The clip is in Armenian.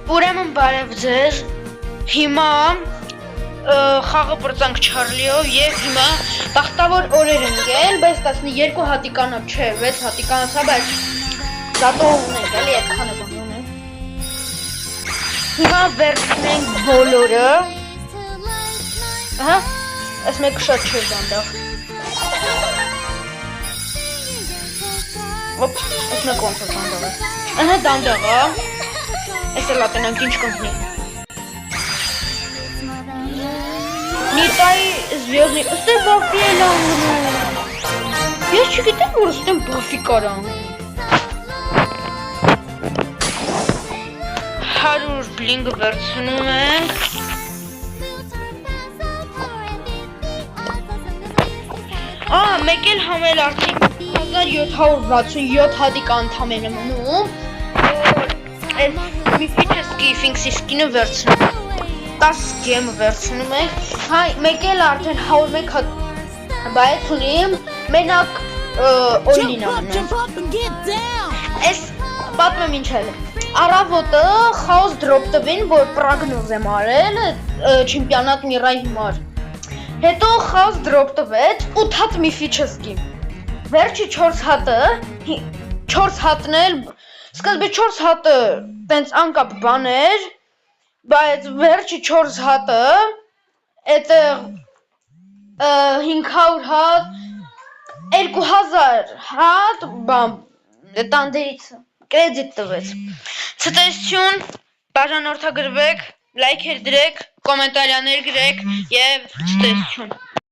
Ուրեմն բարև ձեզ, հիմա խաղը պրծանք Չարլիով և հիմա բախտավոր օրեր ընկել, բայց 12 հատիկանա չէ, 6 հատիկանացա, բայց զատո ունենք, էլի այդքանը բան ունենք։ Հիմա վերցնենք բոլորը, ահա, այս մեկը շատ չէր դանդաղ։ Ոպ, այս մեկը ոնց է դանդաղ է։ Ահա դանդաղ է, այս էլ ատենանք ինչ կընկնի։ Նիտայի զվյոզնի, ըստեղ բավի էլ անգնում։ Ես չգիտեմ, որ ըստեղ բավի կար անգնում։ 100 բլինգը վերցնում ենք։ Մեկ էլ համել արդիկ 1767 հատիկ անդամեն է մնում, որ միֆիչեսկի ֆինքսիսկինը վերցնում 10 գեմը վերցնում ենք, մեկ էլ արդեն 101 բայց ունիմ, մենակ օյլին ամնում։ Ես պատմեմ ինչ էլ է։ Առավոտը խաոս դրոպ տվին, որ պրագնոզ եմ արել չեմպիոնատ միրայի հիմար։ Հետո խաոս դրոպ տվեց 8 հատ միֆիչեսկի։ Վերջի 4 հատը, 4 հատն էլ, սկզբի 4 հատը տենց անկապ բան էր, բայց վերջի 4 հատը, այդտեղ 500 հատ, 2000 հատ, բան, տանդերից կրեդիտ տվեց։ Ցտեսություն, բաժանորդագրվեք, լայքեր դրեք, կոմենտարիաներ գրեք և ցտեսություն։